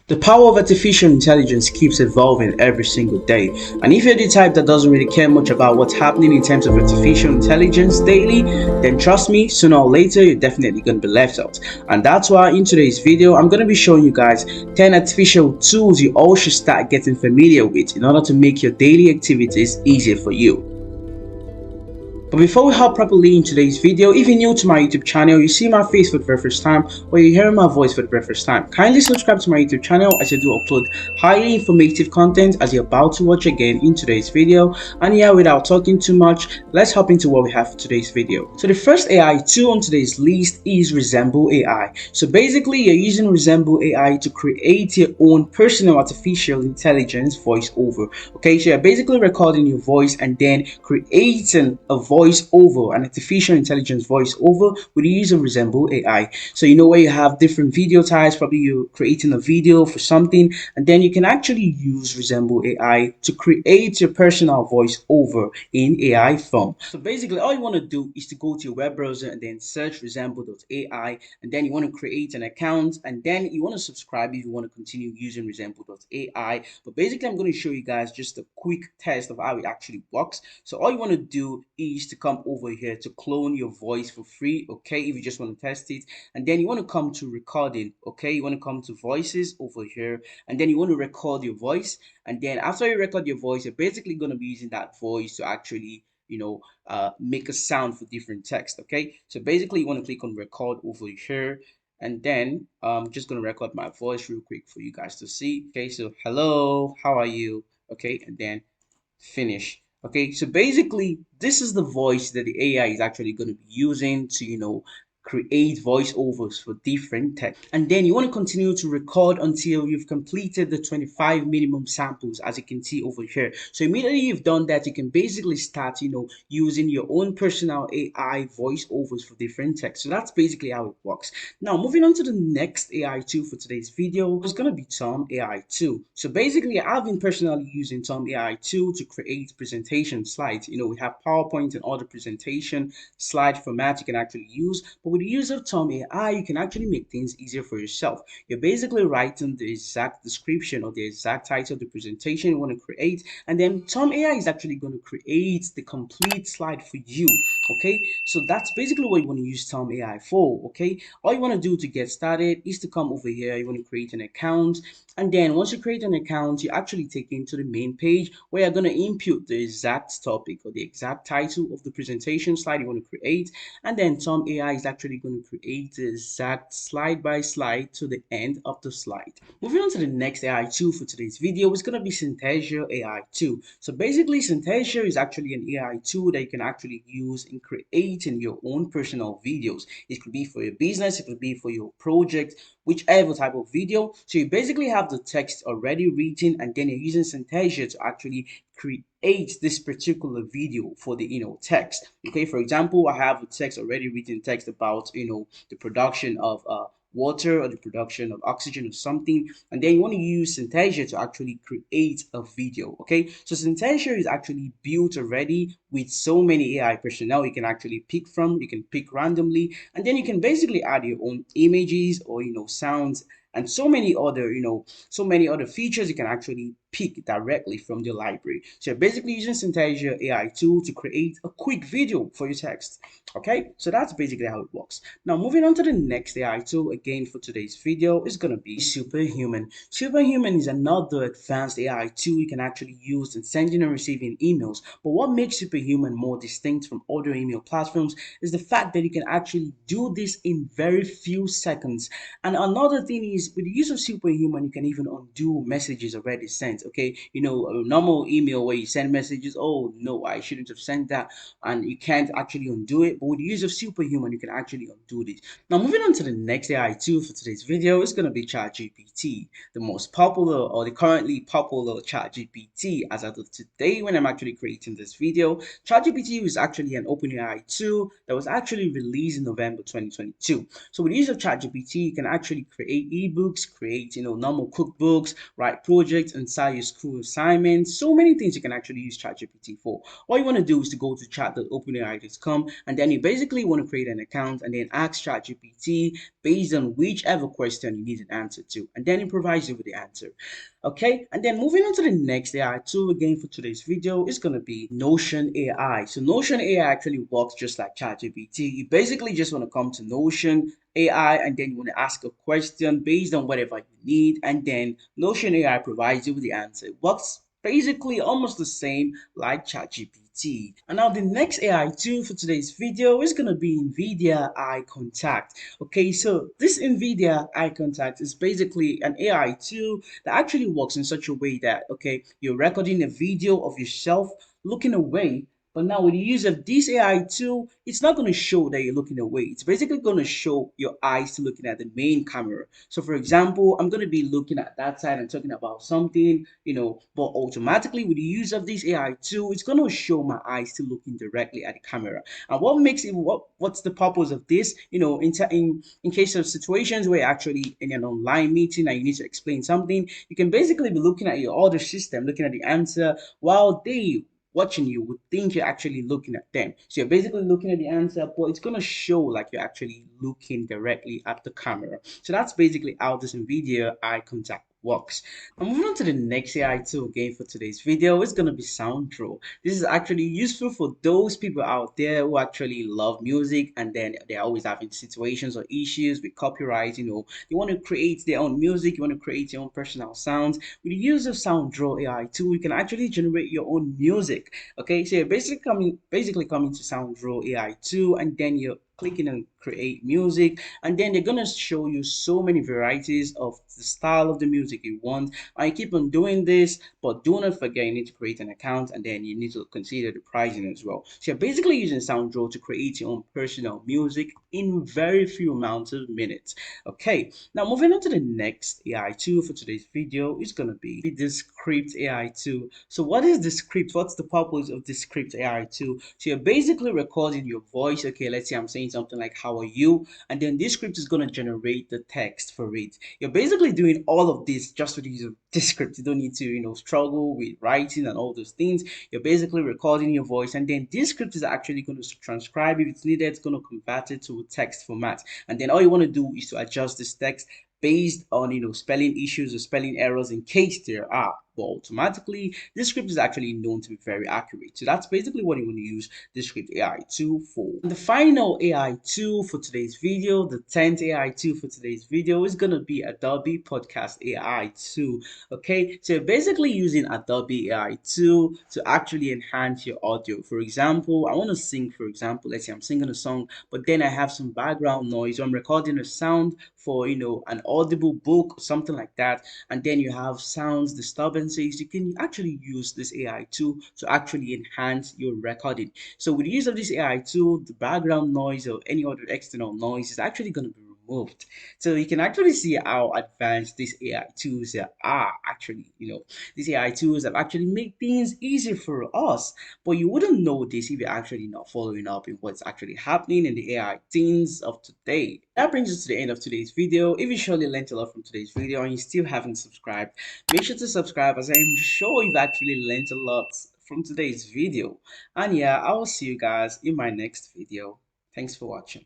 The power of artificial intelligence keeps evolving every single day, and if you're the type that doesn't really care much about what's happening in terms of artificial intelligence daily, then trust me, sooner or later you're definitely going to be left out. And that's why in today's video I'm going to be showing you guys 10 artificial tools you all should start getting familiar with in order to make your daily activities easier for you. But before we hop properly in today's video, if you're new to my YouTube channel, you see my face for the very first time, or you're hearing my voice for the very first time, kindly subscribe to my YouTube channel as I do upload highly informative content as you're about to watch again in today's video. And yeah, without talking too much, let's hop into what we have for today's video. So the first AI tool on today's list is Resemble Ai. So basically, you're using Resemble Ai to create your own personal artificial intelligence voiceover. Okay, so you're basically recording your voice and then creating a voice over, an artificial intelligence voice over with the use of Resemble Ai. So you know where you have different video types, probably you're creating a video for something, and then you can actually use Resemble Ai to create your personal voice over in AI form. So basically all you want to do is to go to your web browser and then search resemble.ai, and then you want to create an account, and then you want to subscribe if you want to continue using resemble.ai. But basically I'm going to show you guys just a quick test of how it actually works. So all you want to do is to come over here to clone your voice for free, okay, if you just want to test it. And then you want to come to recording, okay, you want to come to voices over here, and then you want to record your voice. And then after you record your voice, you're basically going to be using that voice to actually make a sound for different text. Okay, so basically you want to click on record over here, and then I'm just going to record my voice real quick for you guys to see. Okay, so hello, how are you? Okay, and then finish. Okay, so basically this is the voice that the AI is actually going to be using to create voiceovers for different text. And then you want to continue to record until you've completed the 25 minimum samples, as you can see over here. So immediately you've done that, you can basically start using your own personal AI voiceovers for different text. So that's basically how it works. Now moving on to the next AI tool for today's video is going to be Tome Ai tool. So basically I've been personally using Tome Ai tool to create presentation slides. We have PowerPoint and other presentation slide formats you can actually use, but with the use of Tome Ai, you can actually make things easier for yourself. You're basically writing the exact description or the exact title of the presentation you want to create, and then Tome Ai is actually going to create the complete slide for you. Okay, so that's basically what you want to use Tome Ai for. Okay, all you want to do to get started is to come over here. You want to create an account, and then once you create an account, you actually take it to the main page where you're going to input the exact topic or the exact title of the presentation slide you want to create, and then Tome Ai is actually going to create the exact slide by slide to the end of the slide. Moving on to the next AI tool for today's video is going to be Synthesia AI tool. So basically Synthesia is actually an AI tool that you can actually use in creating your own personal videos. It could be for your business, it could be for your project, whichever type of video. So you basically have the text already written, and then you're using Synthesia to actually create this particular video for the text. Okay, for example, I have a text already written, text about the production of water or the production of oxygen or something, and then you want to use Synthesia to actually create a video. Okay, so Synthesia is actually built already with so many AI personnel you can actually pick from. You can pick randomly, and then you can basically add your own images or sounds and so many other features you can actually pick directly from the library. So you're basically using Synthesia AI tool to create a quick video for your text. Okay, so that's basically how it works. Now moving on to the next AI tool again for today's video is going to be Superhuman. Superhuman is another advanced AI tool you can actually use in sending and receiving emails. But what makes Superhuman more distinct from other email platforms is the fact that you can actually do this in very few seconds. And another thing is, with the use of Superhuman, you can even undo messages already sent. Okay, a normal email where you send messages, oh no, I shouldn't have sent that, and you can't actually undo it. But with the use of Superhuman, you can actually undo this. Now moving on to the next AI tool for today's video is going to be ChatGPT, the most popular or the currently popular ChatGPT as of today when I'm actually creating this video. ChatGPT is actually an OpenAI tool that was actually released in November 2022. So with the use of ChatGPT, you can actually create ebooks, create normal cookbooks, write projects, and start start your school assignments, so many things you can actually use ChatGPT for. All you want to do is to go to chat.openai.com, and then you basically want to create an account and then ask ChatGPT based on whichever question you need an answer to, and then it provides you with the answer. Okay, and then moving on to the next AI tool again for today's video is going to be Notion AI. So Notion AI actually works just like ChatGPT. You basically just want to come to Notion AI and then you want to ask a question based on whatever you need, and then Notion AI provides you with the answer. It works basically almost the same like ChatGPT. And now the next AI tool for today's video is going to be Nvidia Eye Contact. Okay, so this Nvidia Eye Contact is basically an AI tool that actually works in such a way that, okay, you're recording a video of yourself looking away, but now with the use of this AI tool, it's not going to show that you're looking away. It's basically going to show your eyes looking at the main camera. So for example, I'm going to be looking at that side and talking about something, but automatically with the use of this AI tool, it's going to show my eyes still looking directly at the camera. And what makes it, what's the purpose of this? In case of situations where you're actually in an online meeting and you need to explain something, you can basically be looking at your other system, looking at the answer, while they watching you would think you're actually looking at them. So you're basically looking at the answer, but it's gonna show like you're actually looking directly at the camera. So that's basically how this NVIDIA eye contact works. Now moving on to the next AI tool again for today's video is gonna be Soundraw. This is actually useful for those people out there who actually love music and then they're always having situations or issues with copyright. They want to create their own music, you want to create your own personal sounds. With the use of Soundraw AI tool, you can actually generate your own music. Okay, so you're basically coming to Soundraw AI tool, and then you're clicking on create music, and then they're gonna show you so many varieties of the style of the music you want. I keep on doing this, but do not forget you need to create an account, and then you need to consider the pricing as well. So you're basically using Soundraw to create your own personal music in very few amounts of minutes. Okay, now moving on to the next AI tool for today's video is gonna be the Descipt AI tool. So what is Descipt? What's the purpose of Descipt AI tool? So you're basically recording your voice. Okay, let's say I'm saying something like "How are you?" and then this script is gonna generate the text for it. You're basically doing all of this just with the use of Descipt. You don't need to, struggle with writing and all those things. You're basically recording your voice, and then this script is actually going to transcribe if it's needed. It's going to convert it to text format, and then all you want to do is to adjust this text based on spelling issues or spelling errors in case there are, but automatically this script is actually known to be very accurate. So that's basically what you want to use the Descipt AI tool for. And the final AI tool for today's video, the 10th AI tool for today's video, is going to be Adobe Podcast AI tool. Okay, so you're basically using Adobe AI tool to actually enhance your audio. For example, I want to sing, for example, let's say I'm singing a song, but then I have some background noise. I'm recording a sound for an audible book, something like that, and then you have sounds disturbances. You can actually use this AI tool to actually enhance your recording. So with the use of this AI tool, the background noise or any other external noise is actually going to be removed. So you can actually see how advanced these AI tools are actually. These AI tools have actually made things easier for us, but you wouldn't know this if you're actually not following up in what's actually happening in the AI things of today. That brings us to the end of today's video. If you surely learned a lot from today's video and you still haven't subscribed, make sure to subscribe, as I'm sure you've actually learned a lot from today's video. And yeah, I will see you guys in my next video. Thanks for watching.